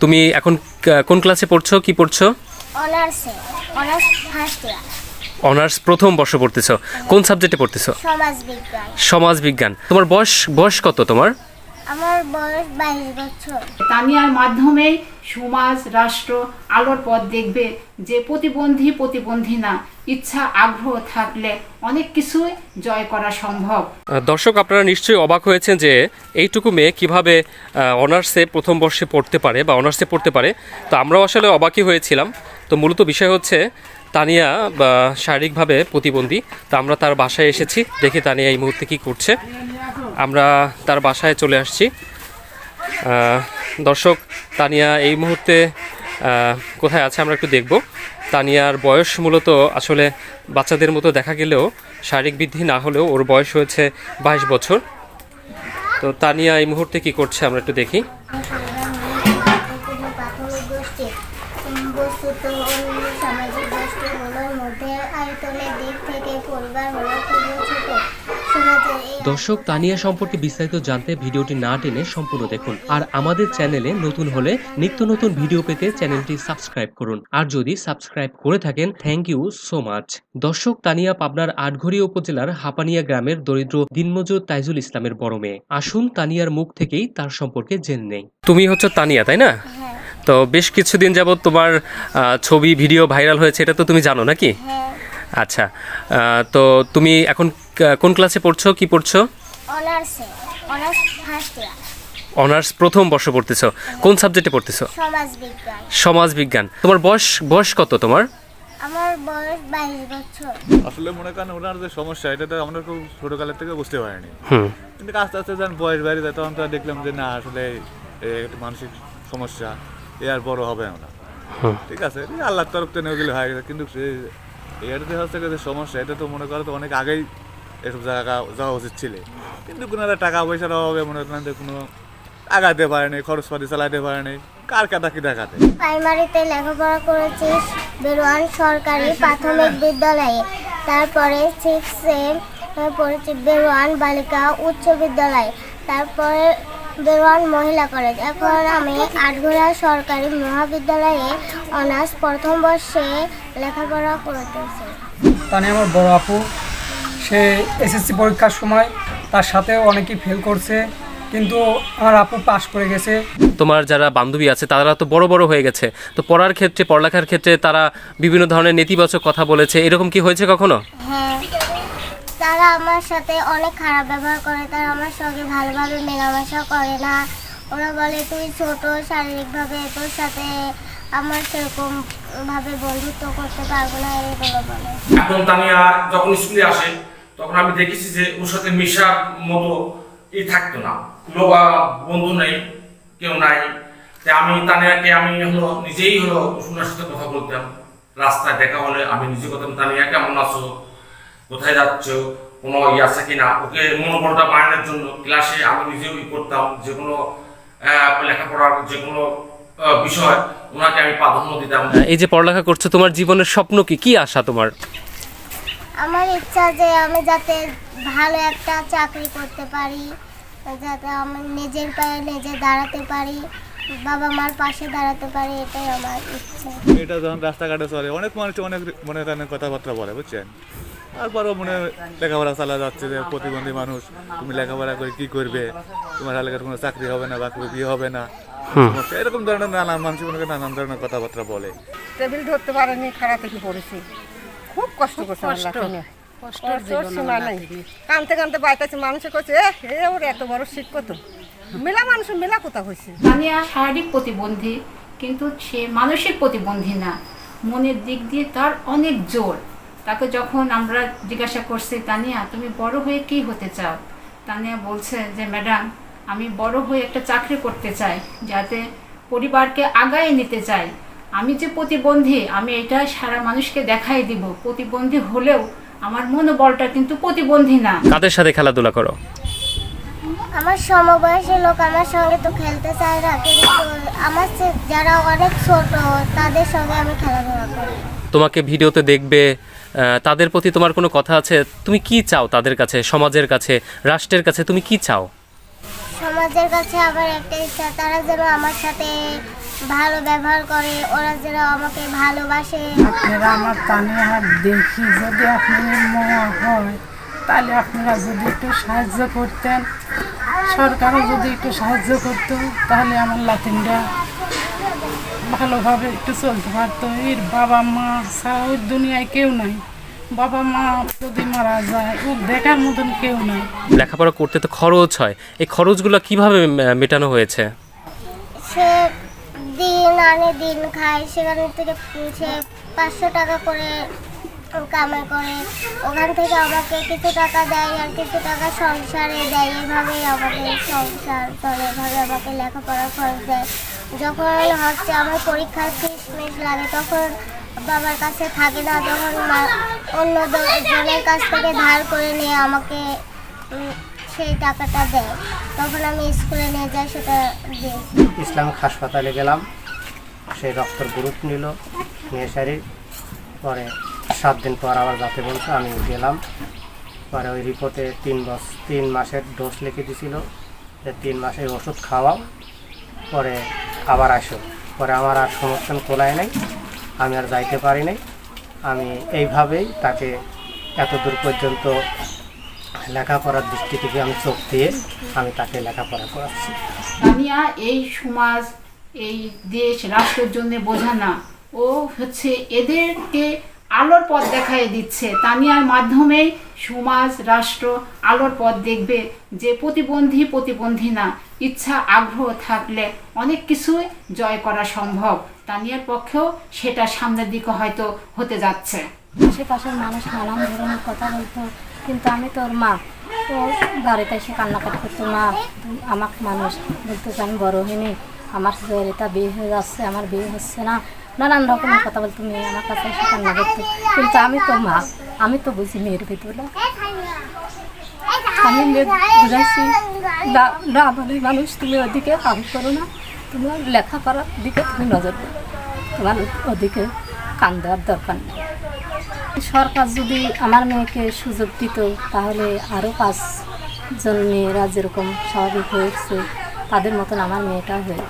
তুমি এখন কোন ক্লাসে পড়ছো, কি পড়ছো? অনার্সে, অনার্স ফার্স্ট ইয়ার। অনার্স প্রথম বর্ষ পড়তেছো। কোন সাবজেক্টে পড়তেছো? সমাজবিজ্ঞান। সমাজবিজ্ঞান। তোমার বয়স কত তোমার? আমার বয়স 22 বছর। তানিয়ার মাধ্যমে সমাজ রাষ্ট্র আলোর পথ দেখবে যে প্রতিবন্ধী না, ইচ্ছা আগ্রহ থাকলে অনেক কিছুই জয় করা সম্ভব। দর্শক, আপনারা নিশ্চয়ই অবাক হয়েছেন যে এইটুকু মেয়ে কীভাবে অনার্সে প্রথম বর্ষে পড়তে পারে বা অনার্সে পড়তে পারে। তো আমরাও আসলে অবাকই হয়েছিলাম। তো মূলত বিষয় হচ্ছে তানিয়া বা শারীরিকভাবে প্রতিবন্ধী। তো আমরা তার বাসায় এসেছি, দেখি তানিয়া এই মুহূর্তে কী করছে। আমরা তার বাসায় চলে আসছি। দর্শক, তানিয়া এই মুহূর্তে কোথায় আছে আমরা একটু দেখব। তানিয়ার বয়স মূলত আসলে বাচ্চাদের মতো দেখা গেলেও শারীরিক বৃদ্ধি না হলেও ওর বয়স হয়েছে 22 বছর। তো তানিয়া এই মুহূর্তে কি করছে আমরা একটু দেখি। প্রাথমিক গোষ্ঠী বস্তুত অন্য সামাজিক গোষ্ঠীগুলোর মধ্যে আয়তনের দিক থেকে পরিবার হলো খুবই ছোট। সমাজের এই দর্শক, তানিয়া সম্পর্কে বিস্তারিত জানতে ভিডিওটি না টেনে সম্পূর্ণ দেখুন। আর আমাদের চ্যানেলে নতুন হলে নিত্য নতুন ভিডিও পেতে চ্যানেলটি সাবস্ক্রাইব করুন। আর যদি সাবস্ক্রাইব করে থাকেন, থ্যাংক ইউ সো মাচ। দর্শক, তানিয়া পাবনার আটঘরিয়া উপজেলার হাপানিয়া গ্রামের দরিদ্র দিনমজুর তাইজুল ইসলামের বড় মেয়ে। আসুন তানিয়ার মুখ থেকেই তার সম্পর্কে জেনে নেই। তুমি হচ্ছে তানিয়া, তাই না? হ্যাঁ। তো বেশ কিছুদিন যাবত তোমার ছবি ভিডিও ভাইরাল হয়েছে, এটা তো তুমি জানো নাকি? হ্যাঁ। আচ্ছা, তো তুমি এখন কোন ক্লাসে পড়ছো, কি পড়ছো? অনার্সে, অনার্স ফার্স্ট ইয়ার। অনার্স প্রথম বর্ষ পড়তেছো। কোন সাবজেক্টে পড়তেছো? সমাজবিজ্ঞান। সমাজবিজ্ঞান। তোমার বয়স কত তোমার? আমার বয়স 22 বছর। আসলে মনে করেন ওনার যে সমস্যা, এটা তো আমরা খুব ছোটকালের থেকে বুঝতে পারিনি। হুম। কিন্তু আস্তে আস্তে যখন বয়স বেড়ে যায় তখন তো দেখলাম যে না, আসলে একটা মানসিক সমস্যা, এ আর বড় হবে না। ঠিক আছে, আল্লাহর তরফ থেকে ওগুলো হয়ে গেছে। কিন্তু এটা যে হচ্ছে যে সমস্যা, এটা তো মনে করো তো অনেক আগেই এসব জায়গা যাওয়া উচিত ছিল। কিন্তু কোনো টাকা পয়সার অভাবে মনে করেন যে কোনো আগাতে পারেনি, খরচপাতি চালাইতে পারেনি, কার কাটা কি দেখাতে। প্রাইমারিতে লেখাপড়া করেছি বেরোয়ান সরকারি প্রাথমিক বিদ্যালয়ে। তারপরে 6-এ পড়েছি বেরোয়ান বালিকা উচ্চ বিদ্যালয়ে। তারপরে বেরোয়ান মহিলা কলেজ। এখন আমি আটঘরিয়া সরকারি মহাবিদ্যালয়ে অনার্স প্রথম বর্ষে লেখাপড়া করতেছি। তানি আমার বড় আপু। সে এসএসসি পরীক্ষার সময় তার সাথে অনেকেই ফেল করছে, কিন্তু আমার আপু পাশ করে গেছে। তোমার যারা বান্ধবী আছে তারা তো বড় বড় হয়ে গেছে, তো পড়ালেখার ক্ষেত্রে তারা বিভিন্ন ধরনের নেতিবাচক কথা বলেছে, এরকম কি হয়েছে কখনো? হ্যাঁ, তারা আমার সাথে অনেক খারাপ ব্যবহার করে। তারা আমার সঙ্গে ভালোভাবে মেলামেশা করে না। ওরা বলে তুই ছোট, শারীরিকভাবে তোর সাথে আমার সেরকম ভাবে বন্ধুত্ব করতে পারবো না, এগুলো বলে। এখন তানিয়া যখন স্কুলে আসে তখন আমি দেখেছি যে ওর সাথে মেশার মতো থাকতো না, লোবা বন্ধু নেই, কেউ নাই। তাই আমি তানিয়াকে নিজেই ওনার সাথে কথা বলতাম। রাস্তায় দেখা হলে আমি নিজে করতাম, তানিয়া কেমন আছো, কোথায় যাচ্ছ, কোনো আছে কিনা, ওকে মনোবলটা বাড়ানোর জন্য ক্লাসে আমি নিজেও করতাম। যে কোনো লেখাপড়ার যে কোনো বিষয় ওনাকে আমি প্রাধান্য দিতাম। এই যে পড়ালেখা করছো, তোমার জীবনের স্বপ্ন কি আশা তোমার? আমার ইচ্ছা যে আমি যাতে ভালো একটা চাকরি করতে পারি, যাতে আমি নিজের পায়ে নিজে দাঁড়াতে পারি, বাবা মার পাশে দাঁড়াতে পারি, এটাই আমার ইচ্ছা। এটা যখন রাস্তাঘাটে চলে অনেক মানুষ অনেক মনে করেন কথাবার্তা বলে, বুঝছেন। তারপরও মনে লেখাপড়া চালা যাচ্ছে যে প্রতিবন্ধী মানুষ, তুমি লেখাপড়া করে কি করবে, তোমার এলাকার কোনো চাকরি হবে না বা কোনো বিয়ে হবে না, এরকম ধরনের নানান মানুষ মনে করেন নানান ধরনের কথাবার্তা বলে। টেবিল ধরতে পারেনি, খারাপ থেকে পড়েছি, খুব কষ্ট করছে। কানতে কানতে বাইতেছে, মানুষে করছে ওর এত বড় শিক্ষক, মেলা মানুষের মেলা কোথা হয়েছে। তানিয়া শারীরিক প্রতিবন্ধী, কিন্তু সে মানসিক প্রতিবন্ধী না। মনের দিক দিয়ে তার অনেক জোর। তাকে যখন আমরা জিজ্ঞাসা করছি, তানিয়া তুমি বড় হয়ে কি হতে চাও, তানিয়া বলছে যে ম্যাডাম আমি বড় হয়ে একটা চাকরি করতে চাই, যাতে পরিবারকে আগায় নিতে চাই। আমি যে প্রতিবন্ধী, আমি এটা সারা মানুষকে দেখাই দিব, প্রতিবন্ধী হলেও আমার মনোবলটা কিন্তু প্রতিবন্ধী না। কাদের সাথে খেলাধুলা করো? আমার সমবয়সী লোক আমার সঙ্গে তো খেলতে চায় না, কিন্তু আমার যারা অনেক ছোট তাদের সঙ্গে আমি খেলাধুলা করি। তোমাকে ভিডিওতে দেখবে, তাদের প্রতি তোমার কোনো কথা আছে? তুমি কি চাও তাদের কাছে, সমাজের কাছে, রাষ্ট্রের কাছে তুমি কি চাও? সমাজের কাছে আমার একটা ইচ্ছা, তারা যেন আমার সাথে ভালো ব্যবহার করে, ওরা যেন আমাকে ভালোবাসে। আপনারা আমার তানিয়া দেখি যদি আপনাদের মনে হয় তাহলে আপনারা যদি একটু সাহায্য করতেন, সরকারও যদি একটু সাহায্য করতো তাহলে আমার লাতিনরা ভালোভাবে একটু চলতে পারতো। এর বাবা মা ছাড়া ওই দুনিয়ায় কেউ নাই। বাবা মা যদি মারা যায় ও দেখার মতন কেউ নাই। লেখাপড়া করতে তো খরচ হয়, এই খরচগুলো কিভাবে মেটানো হয়েছে? সে দিন আনে দিন খায়, সেখান থেকে সে 500 টাকা করে কামাই করে, ওখান থেকে আমাকে কিছু টাকা দেয় আর কিছু টাকা সংসারে দেয়। এভাবেই আমাদের সংসার চলে, এভাবে আমাকে লেখাপড়া খরচ দেয়। যখন হচ্ছে আমার পরীক্ষার ফিস লাগে তখন বাবার কাছে থাকে না, তখন অন্য জনের কাছ থেকে ধার করে নিয়ে আমাকে সেই টাকাটা দেয়, তখন আমি স্কুলে নিয়ে যাই, সেটা দিয়েছি। ইসলামিক হাসপাতালে গেলাম, সেই রক্তের গ্রুপ নিল, নিয়ে সারি পরে 7 দিন পর আবার যাতে বলছে, আমি গেলাম। পরে ওই রিপোর্টে 3 মাসের ডোজ লিখে দিয়েছিল, যে 3 মাসের ওষুধ খাওয়াও, পরে আবার আসো। পরে আমার আর সমর্থন কোলায় নাই, আমি আর যাইতে পারি নাই। আমি এইভাবেই তাকে এতদূর পর্যন্ত লেখাপড়ার দৃষ্টি থেকে আমি চোখ দিয়ে আমি তাকে লেখাপড়া করাচ্ছি। তানিয়া এই সমাজ, এই দেশ, রাষ্ট্রের জন্য বোঝা না, ও হচ্ছে এদেরকে আলোর পথ দেখাই দিচ্ছে। তানিয়ার মাধ্যমেই সমাজ, রাষ্ট্র আলোর পথ দেখবে যে প্রতিবন্ধী না, ইচ্ছা আগ্রহ থাকলে অনেক কিছুই জয় করা সম্ভব। তানিয়ার পক্ষেও সেটা সামনের দিকে হয়তো হতে যাচ্ছে। আশেপাশের মানুষ নানান ধরনের কথা বলতো, কিন্তু আমি তোর মা, ও বাড়িতে এসে কান্নাকাটি করতো, মা আমাকে মানুষ বলতো যে আমি বড় হইনি, আমার জয়রিতা বিয়ে হয়ে যাচ্ছে, আমার বিয়ে হচ্ছে না, নানান রকমের কথা বলতো। মেয়ে আমার কাছে এসে কান্না করতো, কিন্তু আমি তো মা, আমি তো বুঝি মেয়ের ভিতরে। আমি মেয়ে বুঝাইছি না বলে মানুষ, তুমি ওদিকে কাজ করো না, তোমার লেখাপড়ার দিকে তুমি নজর দেবে, তোমার ওদিকে কান দেওয়ার দরকার নেই। সরকার যদি আমার মেয়েকে সুযোগ দিত তাহলে আরও 5 জন মেয়েরা যেরকম স্বাভাবিক হয়েছে তাদের মতন আমার মেয়েটা হয়ে